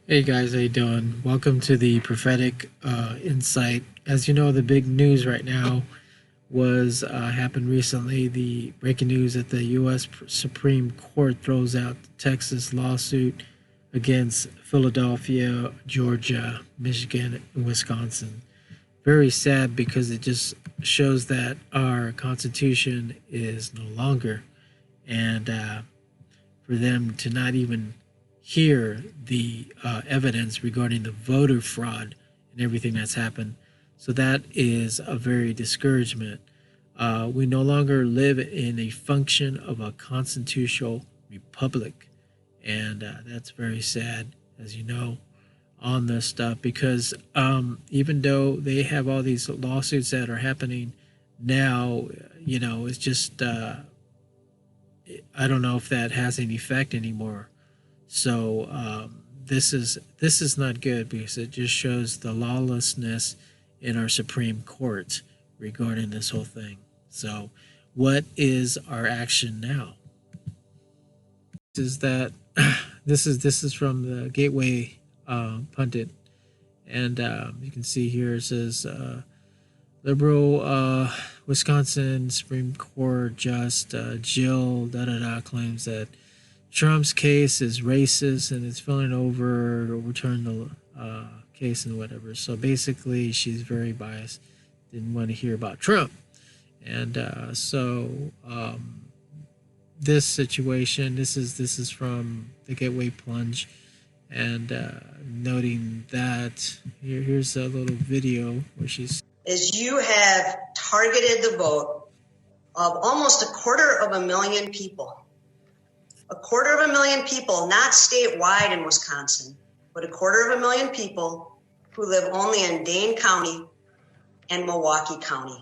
Hey guys, how you doing? Welcome to the prophetic insight. As you know, the big news right now was happened recently. The breaking news that the U.S. Supreme Court throws out the Texas lawsuit against Philadelphia, Georgia, Michigan, and Wisconsin. Very sad because it just shows that our Constitution is no longer, and for them to not even hear the evidence regarding the voter fraud and everything that's happened. So that is a very discouragement. We no longer live in a function of a constitutional republic, and that's very sad, as you know, on this stuff because even though they have all these lawsuits that are happening now, it's just I don't know if that has any effect anymore. So this is not good because it just shows the lawlessness in our Supreme Court regarding this whole thing. So, what is our action now? Is that this is from the Gateway pundit, and you can see here it says liberal Wisconsin Supreme Court just Jill claims that Trump's case is racist and it's failing overturn the case and whatever. So basically, she's very biased. Didn't want to hear about Trump, and this situation. This is from the Gateway Plunge, and noting that here's a little video where she's. Is you have targeted the vote of almost 250,000 people. 250,000 people, not statewide in Wisconsin, but 250,000 people who live only in Dane County and Milwaukee County,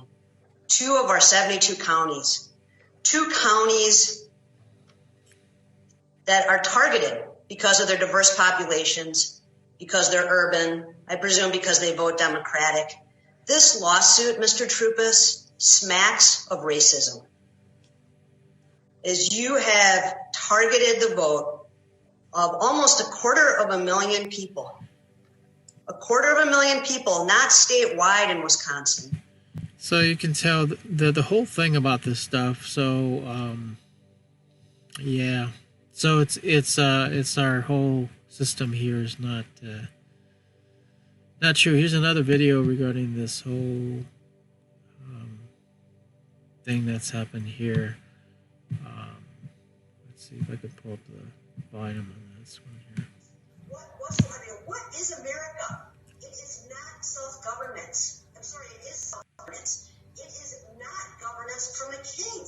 two of our 72 counties. Two counties that are targeted because of their diverse populations, because they're urban, I presume because they vote Democratic. This lawsuit, Mr. Troupis, smacks of racism. Is you have targeted the vote of almost 250,000 people. 250,000 people, not statewide in Wisconsin. So you can tell the whole thing about this stuff. So yeah, so it's our whole system here is not true. Here's another video regarding this whole thing that's happened here. Let's see if I can pull up the volume on this one here. What is America? It is not self-government. I'm sorry, it is self-governance. It is not governance from a king.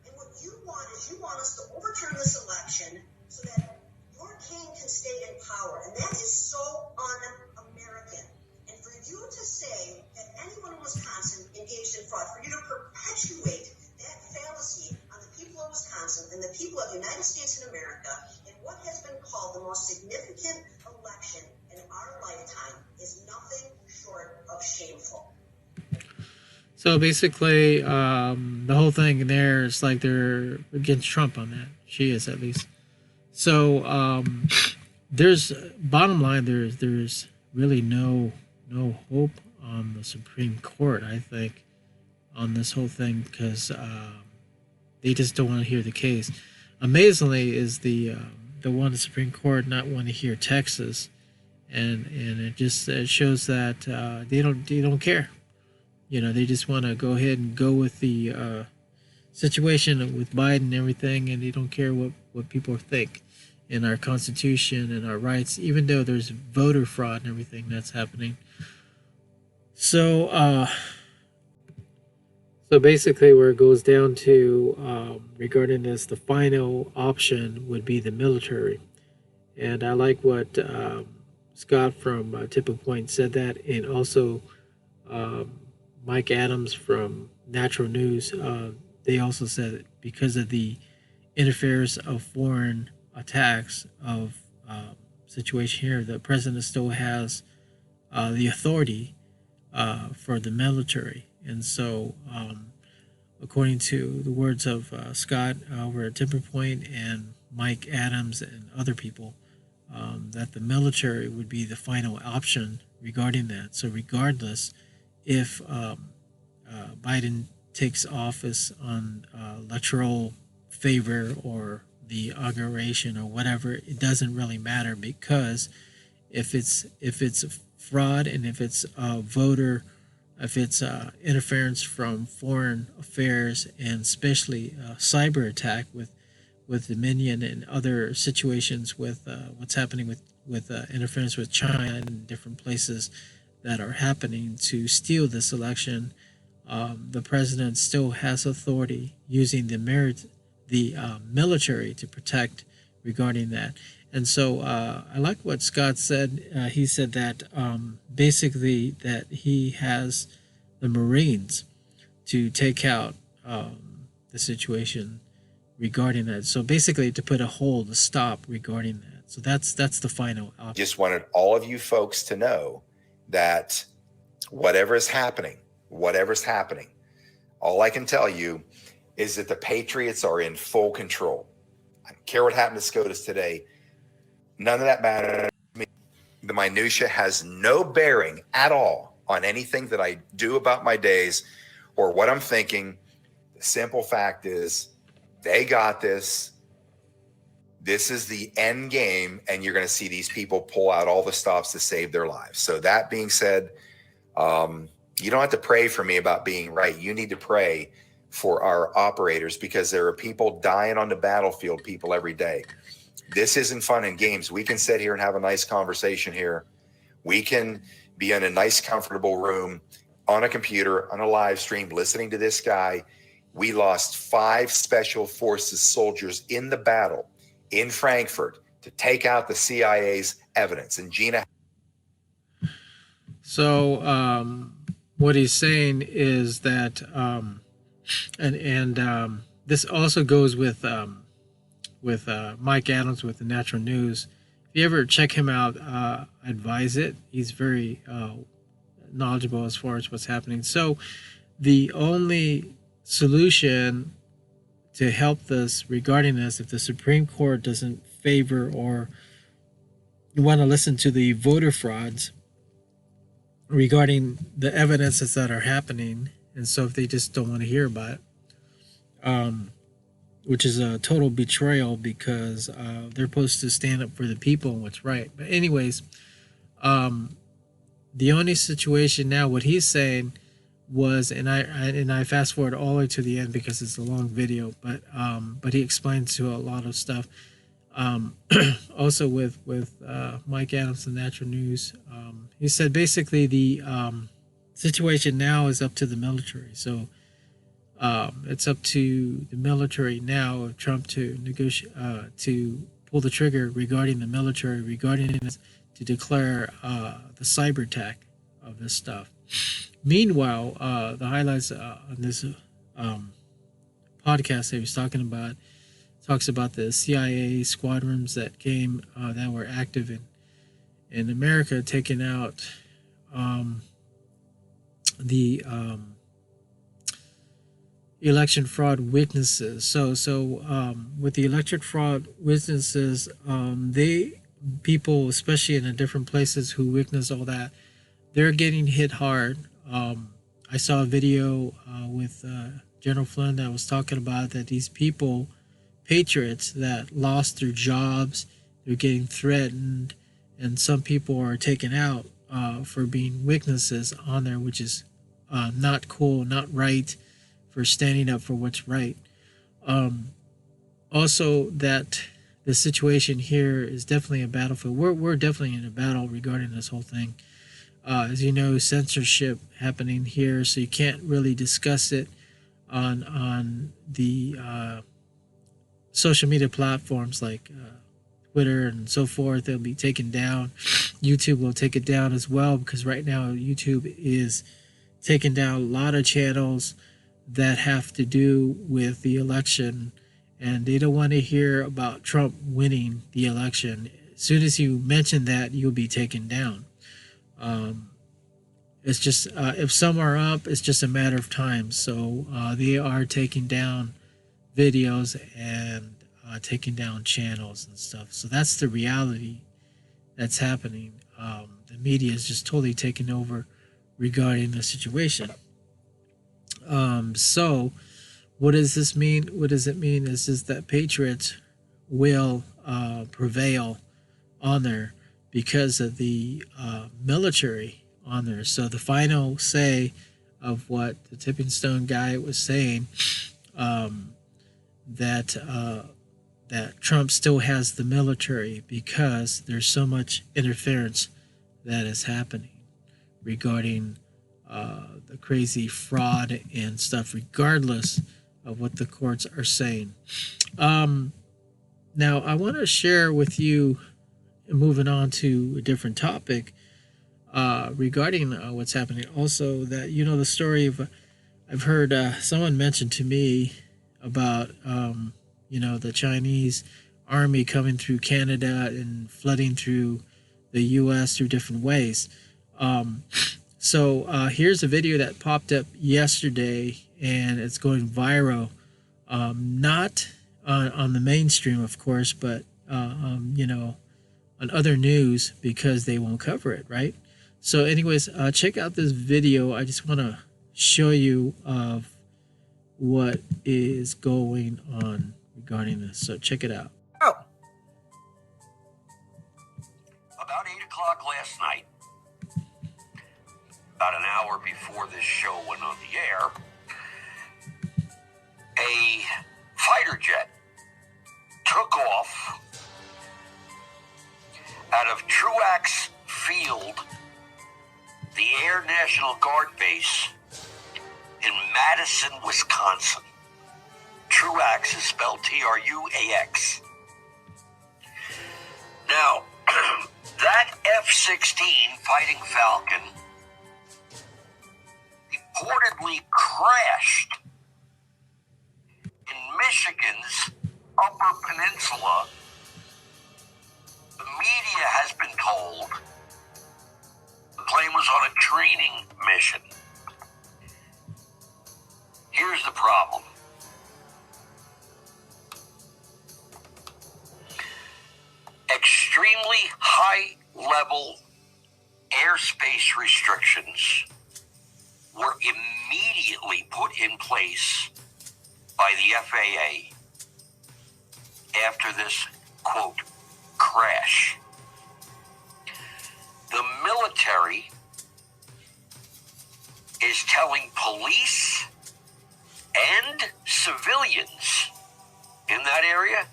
And what you want is you want us to overturn this election so that your king can stay in power. And that is so un-American. And for you to say that anyone in Wisconsin engaged in fraud, for you to perpetuate that fallacy on the people of Wisconsin and the people of the United States and America in what has been called the most significant election in our lifetime is nothing short of shameful. So basically, the whole thing there is like they're against Trump on that. She is, at least. So there's bottom line. There's really no hope on the Supreme Court, I think, on this whole thing because they just don't want to hear the case. Amazingly, is the one the Supreme Court not want to hear Texas, and it shows that they don't care. They just want to go ahead and go with the situation with Biden and everything, and they don't care what people think in our Constitution and our rights, even though there's voter fraud and everything that's happening. So basically, where it goes down to regarding this, the final option would be the military, and I like what Scott from Tipping Point said that, and also Mike Adams from Natural News. They also said that because of the interference of foreign attacks of situation here, the president still has the authority for the military. And so, according to the words of Scott over at Tipping Point and Mike Adams and other people, that the military would be the final option regarding that. So regardless if Biden takes office on electoral favor or the inauguration or whatever, it doesn't really matter, because if it's fraud, and if it's voter, if it's interference from foreign affairs, and especially cyber attack with Dominion and other situations with what's happening with interference with China and different places that are happening to steal this election, the president still has authority using the military to protect regarding that. And so I like what Scott said. He said that basically that he has the Marines to take out the situation regarding that. So basically to put a hold, a stop regarding that. So that's the final option. Just wanted all of you folks to know that whatever's happening, all I can tell you is that the Patriots are in full control. I don't care what happened to SCOTUS today. None of that matters to me. The minutia has no bearing at all on anything that I do about my days or what I'm thinking. The simple fact is they got this. This is the end game, and you're going to see these people pull out all the stops to save their lives. So that being said, you don't have to pray for me about being right. You need to pray for our operators, because there are people dying on the battlefield, people every day. This isn't fun and games. We can sit here and have a nice conversation here. We can be in a nice, comfortable room on a computer, on a live stream, listening to this guy. We lost 5 special forces soldiers in the battle in Frankfurt to take out the CIA's evidence. And Gina. So what he's saying is that, this also goes with Mike Adams with the Natural News. If you ever check him out, advise it. He's very knowledgeable as far as what's happening. So the only solution to help this regarding this, if the Supreme Court doesn't favor, or you want to listen to the voter frauds regarding the evidences that are happening, and so if they just don't want to hear about it, which is a total betrayal, because they're supposed to stand up for the people and what's right. But anyways, the only situation now, what he's saying was, and I fast forward all the way to the end because it's a long video, but he explains to a lot of stuff. Also with Mike Adams and Natural News, he said basically the situation now is up to the military. So it's up to the military now of Trump to negotiate, to pull the trigger regarding the military, regarding this, to declare the cyber attack of this stuff. Meanwhile, the highlights on this podcast that he was talking about talks about the CIA squadrons that came that were active in America, taking out the election fraud witnesses. So with the election fraud witnesses, people, especially in the different places who witness all that, they're getting hit hard. I saw a video with General Flynn that was talking about that these people, patriots that lost their jobs, they're getting threatened, and some people are taken out for being witnesses on there, which is not cool, not right, for standing up for what's right. Also, that the situation here is definitely a battlefield. We're definitely in a battle regarding this whole thing. As you know, censorship happening here, so you can't really discuss it on the social media platforms like Twitter and so forth. They'll be taken down. YouTube will take it down as well, because right now YouTube is taking down a lot of channels that have to do with the election, and they don't want to hear about Trump winning the election. As soon as you mention that, you'll be taken down. It's just if some are up, it's just a matter of time. So they are taking down videos and taking down channels and stuff. So that's the reality that's happening. The media is just totally taking over regarding the situation. So what does this mean? What does it mean is that patriots will prevail on there because of the military on there. So the final say of what the Tipping Stone guy was saying, that that Trump still has the military because there's so much interference that is happening regarding the crazy fraud and stuff, regardless of what the courts are saying. Now, I want to share with you, moving on to a different topic, regarding what's happening. Also, that the story of, I've heard someone mention to me about the Chinese army coming through Canada and flooding through the U.S. through different ways. So here's a video that popped up yesterday, and it's going viral. Not on the mainstream, of course, but on other news, because they won't cover it, right? So anyways, check out this video. I just want to show you of what is going on regarding this. So check it out. Oh. About 8 o'clock last night, about an hour before this show went on the air, a fighter jet took off out of Truax Field, the Air National Guard base in Madison, Wisconsin. Truax is spelled Truax. Now, that F-16 Fighting Falcon reportedly crashed in Michigan's Upper Peninsula. The media has been told the plane was on a training mission. Here's the problem. Extremely high-level airspace restrictions were immediately put in place by the FAA after this, quote, crash. The military is telling police and civilians in that area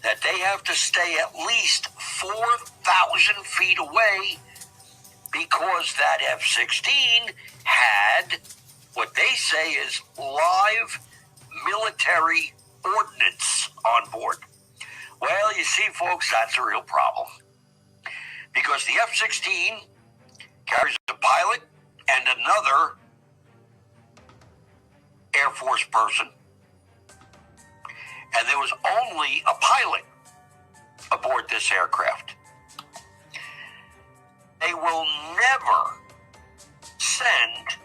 that they have to stay at least 4,000 feet away because that F-16 had what they say is live military ordnance on board. Well, you see, folks, that's a real problem. Because the F-16 carries a pilot and another Air Force person, and there was only a pilot aboard this aircraft. They will never send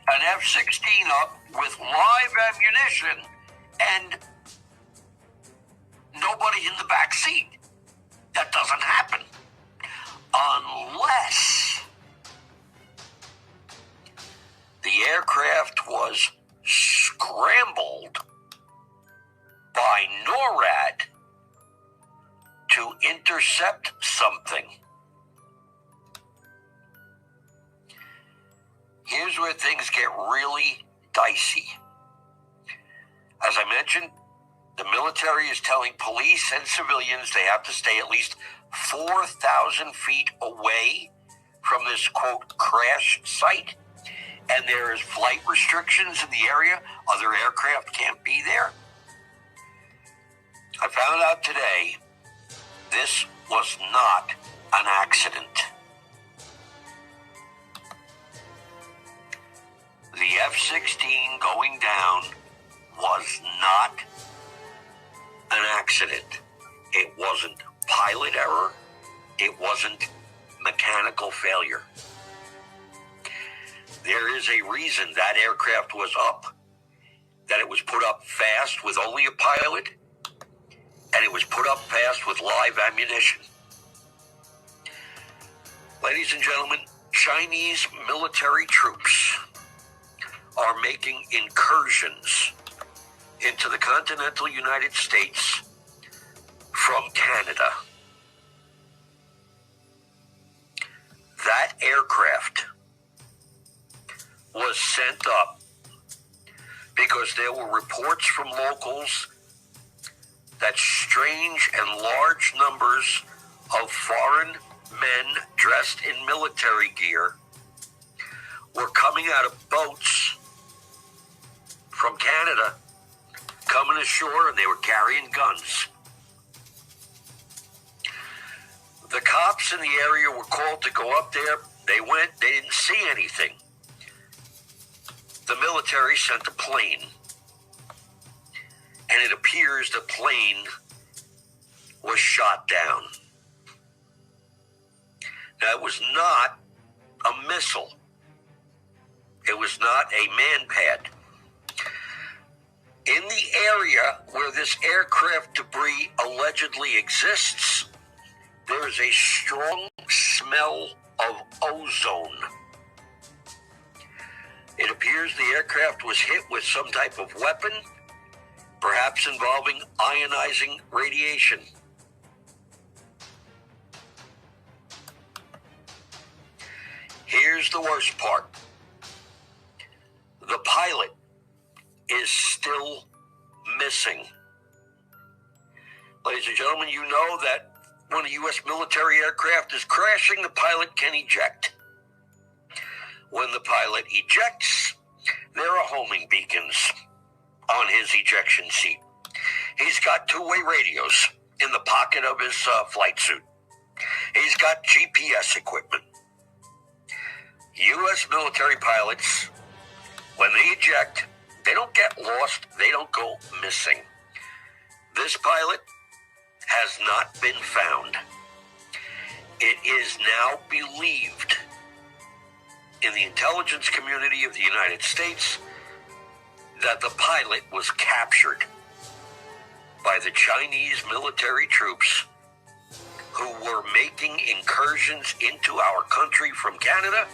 an F-16 up with live ammunition and nobody in the back seat. That doesn't happen unless the aircraft was scrambled by NORAD to intercept something. Here's where things get really dicey. As I mentioned, the military is telling police and civilians they have to stay at least 4,000 feet away from this, quote, crash site. And there is flight restrictions in the area. Other aircraft can't be there. I found out today this was not an accident. The F-16 going down was not an accident. It wasn't pilot error. It wasn't mechanical failure. There is a reason that aircraft was up, that it was put up fast with only a pilot, and it was put up fast with live ammunition. Ladies and gentlemen, Chinese military troops are making incursions into the continental United States from Canada. That aircraft was sent up because there were reports from locals that strange and large numbers of foreign men dressed in military gear were coming out of boats from Canada, coming ashore, and they were carrying guns. The cops in the area were called to go up there. They went, they didn't see anything. The military sent a plane, and it appears the plane was shot down. Now, it was not a missile. It was not a man-pad. In the area where this aircraft debris allegedly exists, there is a strong smell of ozone. It appears the aircraft was hit with some type of weapon, perhaps involving ionizing radiation. Here's the worst part. The pilot is still missing. Ladies and gentlemen, you know that when a U.S. military aircraft is crashing, the pilot can eject. When the pilot ejects, there are homing beacons on his ejection seat. He's got two-way radios in the pocket of his flight suit. He's got GPS equipment. U.S. military pilots, when they eject, they don't get lost, they don't go missing. This pilot has not been found. It is now believed in the intelligence community of the United States that the pilot was captured by the Chinese military troops who were making incursions into our country from Canada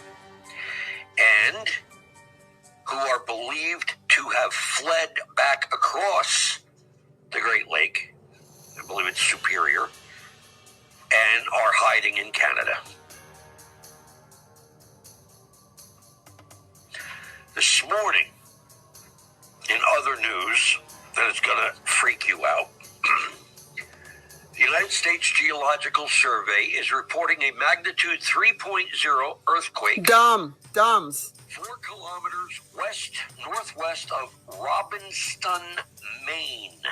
and who are believed to have fled back across the Great Lake, I believe it's Superior, and are hiding in Canada. This morning, in other news that is going to freak you out, the United States Geological Survey is reporting a magnitude 3.0 earthquake. Dumbs. 4 kilometers northwest of Robbinston, Maine.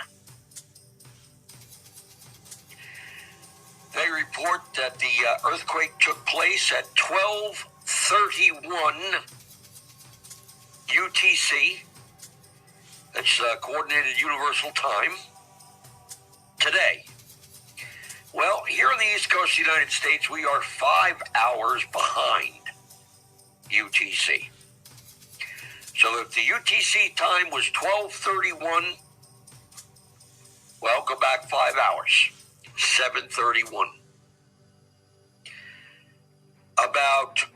They report that the earthquake took place at 12:31 UTC. That's Coordinated Universal Time. Today. Well, here on the East Coast of the United States, we are 5 hours behind UTC. So if the UTC time was 12:31, well, go back 5 hours, 7:31. About,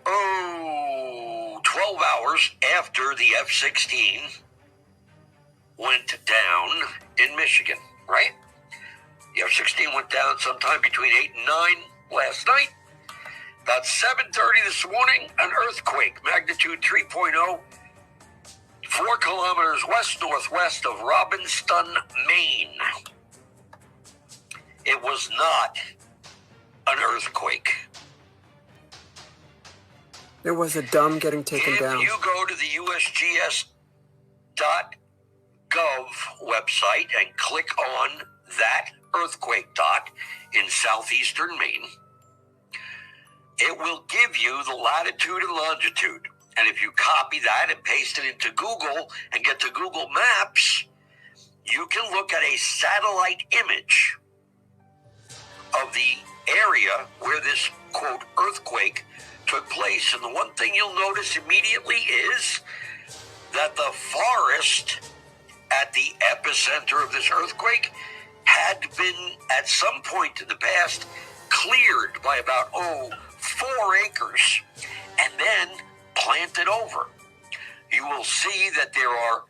12 hours after the F-16 went down in Michigan, right? The F-16 went down sometime between 8 and 9 last night. About 7:30 this morning, an earthquake, magnitude 3.0, 4 kilometers west-northwest of Robbinston, Maine. It was not an earthquake. There was a dumb getting taken down. If you go to the USGS.gov website and click on that earthquake dot in southeastern Maine, it will give you the latitude and longitude. And if you copy that and paste it into Google and get to Google Maps, you can look at a satellite image of the area where this, quote, earthquake took place. And the one thing you'll notice immediately is that the forest at the epicenter of this earthquake had been, at some point in the past, cleared by about, 4 4 acres and then plant it over. You will see that there are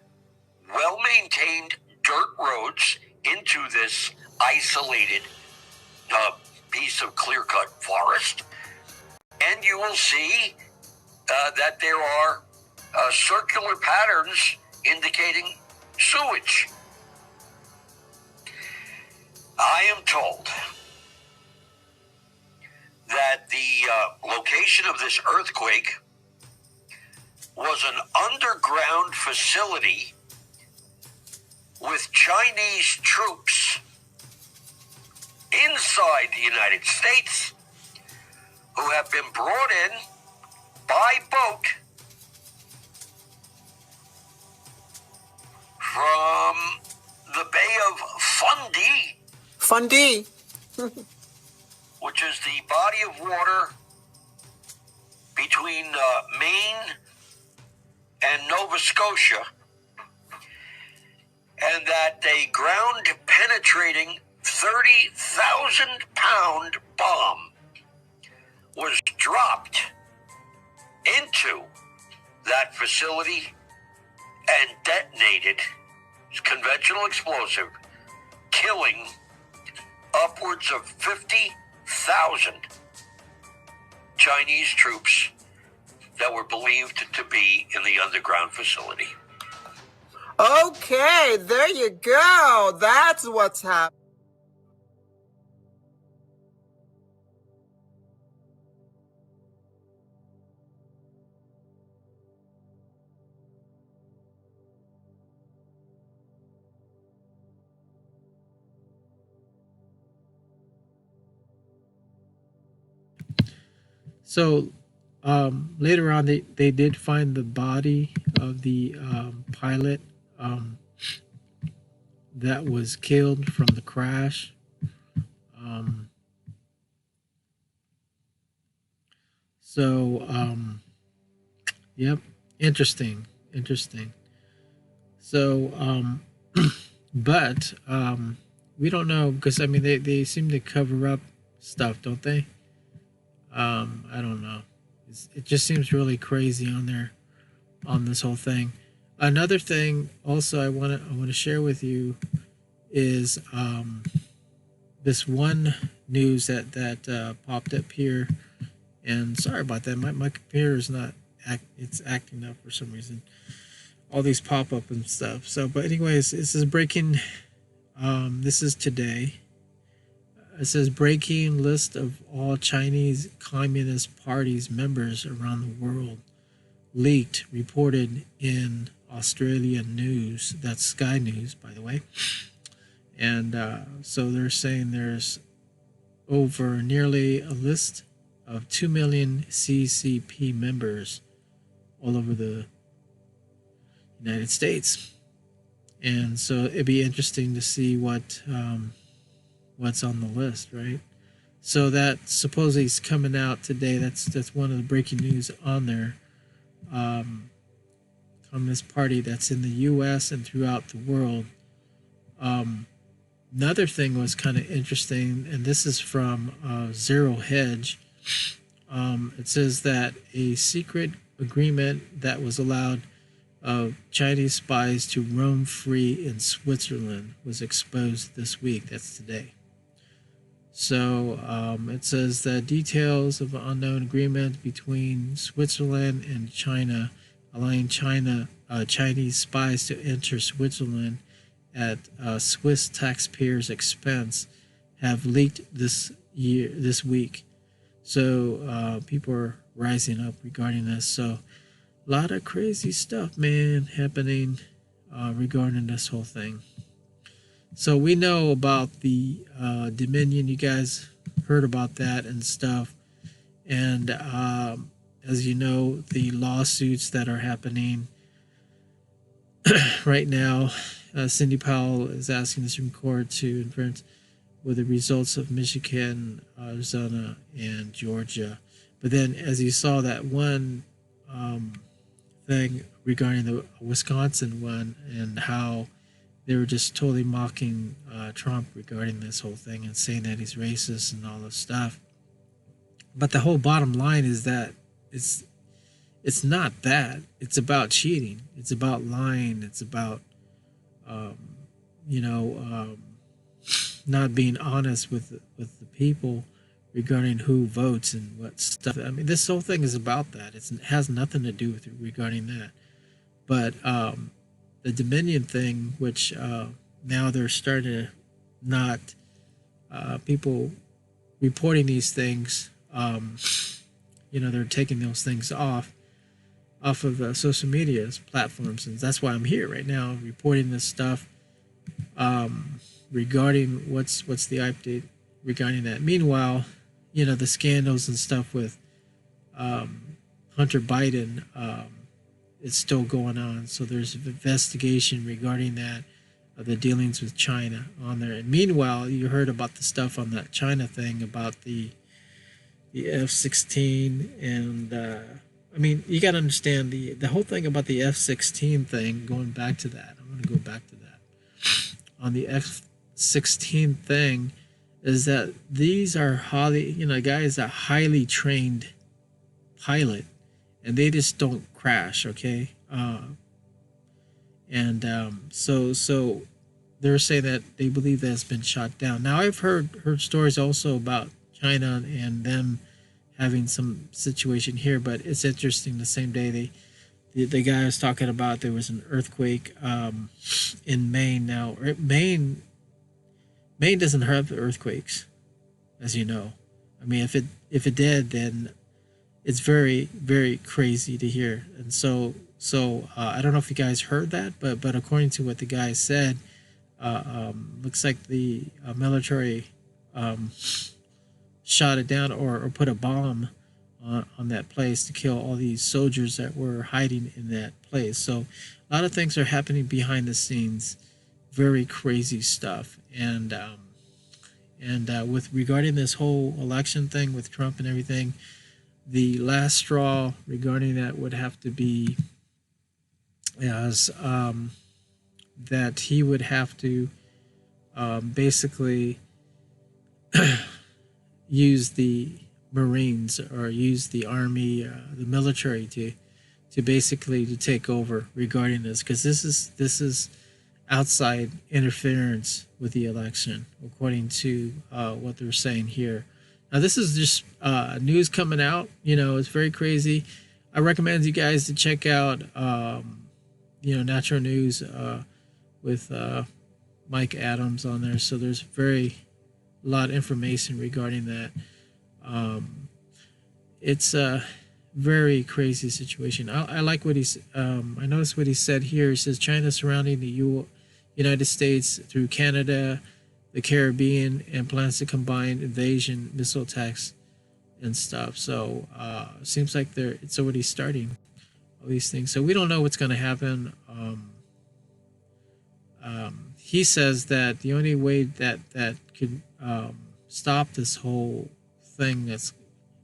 well-maintained dirt roads into this isolated piece of clear-cut forest. And you will see that there are circular patterns indicating sewage. I am told that the location of this earthquake was an underground facility with Chinese troops inside the United States who have been brought in by boat from the Bay of Fundy, Fundy. which is the body of water between Maine and Nova Scotia, and that a ground-penetrating 30,000-pound bomb was dropped into that facility and detonated. It's conventional explosive, killing upwards of 50,000 Chinese troops that were believed to be in the underground facility. Okay, there you go. That's what's happening. So later on, they did find the body of the pilot that was killed from the crash. Yep, interesting. So, but we don't know, because I mean they seem to cover up stuff, don't they? I don't know. It just seems really crazy on there, on this whole thing. Another thing also I want to share with you is this one news that popped up here, and sorry about that. My computer is not it's acting up for some reason. All these pop up and stuff. So, but anyways, this is breaking. This is today. It says breaking list of all Chinese Communist Party's members around the world leaked, reported in Australian news. That's Sky News, by the way. And so they're saying there's over nearly a list of 2 million CCP members all over the United States. And so it'd be interesting to see what's on the list, right? So that supposedly is coming out today. That's one of the breaking news on there. Communist Party that's in the U.S. and throughout the world. Another thing was kind of interesting, and this is from Zero Hedge. It says that a secret agreement that was allowed Chinese spies to roam free in Switzerland was exposed this week. That's today. So it says that details of an unknown agreement between Switzerland and China, allowing Chinese spies to enter Switzerland at Swiss taxpayers' expense, have leaked this week. So people are rising up regarding this. So a lot of crazy stuff, man, happening regarding this whole thing. So we know about the Dominion. You guys heard about that and stuff. And as you know, the lawsuits that are happening right now, Cindy Powell is asking the Supreme Court to interpret with the results of Michigan, Arizona, and Georgia. But then, as you saw, that one thing regarding the Wisconsin one, and how they were just totally mocking Trump regarding this whole thing and saying that he's racist and all this stuff. But the whole bottom line is that it's it's not that. It's about cheating. It's about lying. It's about um, you know not being honest with the people regarding who votes and what stuff. I mean, this whole thing is about that. It has nothing to do with regarding that. But the Dominion thing, which now they're starting to not people reporting these things. They're taking those things off of social media platforms, and that's why I'm here right now reporting this stuff regarding what's the update regarding that. Meanwhile, the scandals and stuff with Hunter Biden is still going on. So there's an investigation regarding that, the dealings with China on there. And meanwhile, you heard about the stuff on that China thing about the F-16 and I mean, you got to understand the whole thing about the F-16 thing. Going back to that, I'm going to go back to that. On the F-16 thing, is that these are guys that highly trained pilot, and they just don't crash. Okay, so they're saying that they believe that it's been shot down. Now I've heard stories also about China and them having some situation here, but it's interesting. The same day the guy was talking about there was an earthquake in Maine. Now Maine doesn't have earthquakes, as you know. I mean, if it did, then it's very very crazy to hear. And so I don't know if you guys heard that, but according to what the guy said, looks like the military shot it down or put a bomb on that place to kill all these soldiers that were hiding in that place. So a lot of things are happening behind the scenes, very crazy stuff. And with regarding this whole election thing with Trump and everything, the last straw regarding that would have to be as that he would have to basically use the Marines or use the Army, the military to basically to take over regarding this, because this is outside interference with the election, according to what they're saying here. Now this is just news coming out. It's very crazy. I recommend you guys to check out Natural News with Mike Adams on there. So there's a lot of information regarding that. It's a very crazy situation. I like what he's. I noticed what he said here. He says China surrounding the United States through Canada, the Caribbean, and plans to combine invasion missile attacks and stuff. So seems like it's already starting all these things. So we don't know what's going to happen. He says that the only way that could stop this whole thing that's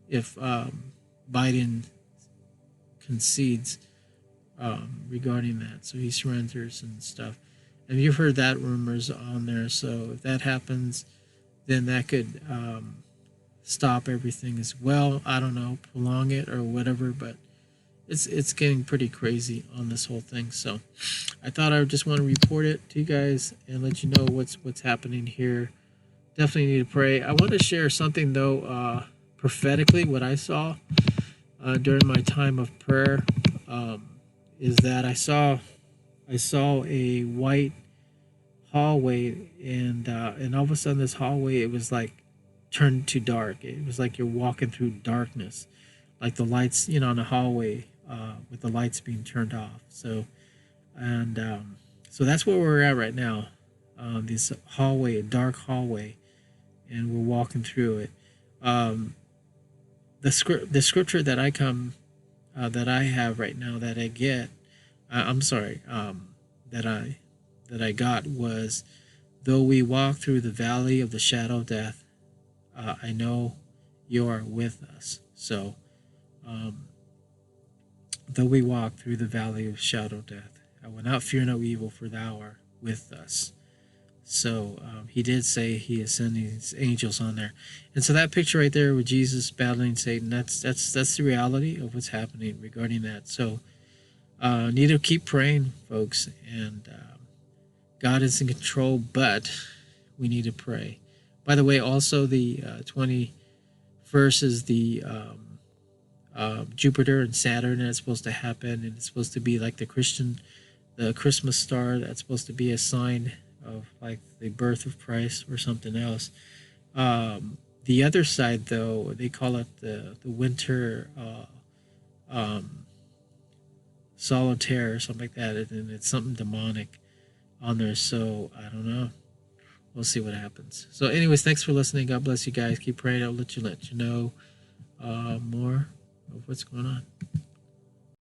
if Biden concedes regarding that, so he surrenders and stuff. And you've heard that rumors on there. So if that happens, then that could stop everything as well. I don't know, prolong it or whatever, but it's getting pretty crazy on this whole thing. So I thought I would just want to report it to you guys and let you know what's happening here. Definitely need to pray. I want to share something though, prophetically, what I saw during my time of prayer is that I saw a white hallway, and all of a sudden this hallway, it was like turned to dark. It was like you're walking through darkness, like the lights, in the hallway with the lights being turned off. So that's where we're at right now. This hallway, a dark hallway, and we're walking through it. The scripture that I have right now that I get, that I got was, though we walk through the valley of the shadow of death, I know you are with us. So, though we walk through the valley of shadow of death, I will not fear no evil, for thou art with us. So he did say he is sending his angels on there, and so that picture right there with Jesus battling Satan, that's the reality of what's happening regarding that. So need to keep praying, folks, and God is in control, but we need to pray. By the way, also the 21st is the Jupiter and Saturn that's supposed to happen, and it's supposed to be like the Christmas star that's supposed to be a sign of like the birth of Christ or something else. The other side, though, they call it the winter solitaire or something like that, and it's something demonic on there. So I don't know. We'll see what happens. So, anyways, thanks for listening. God bless you guys. Keep praying. I'll let you know more of what's going on.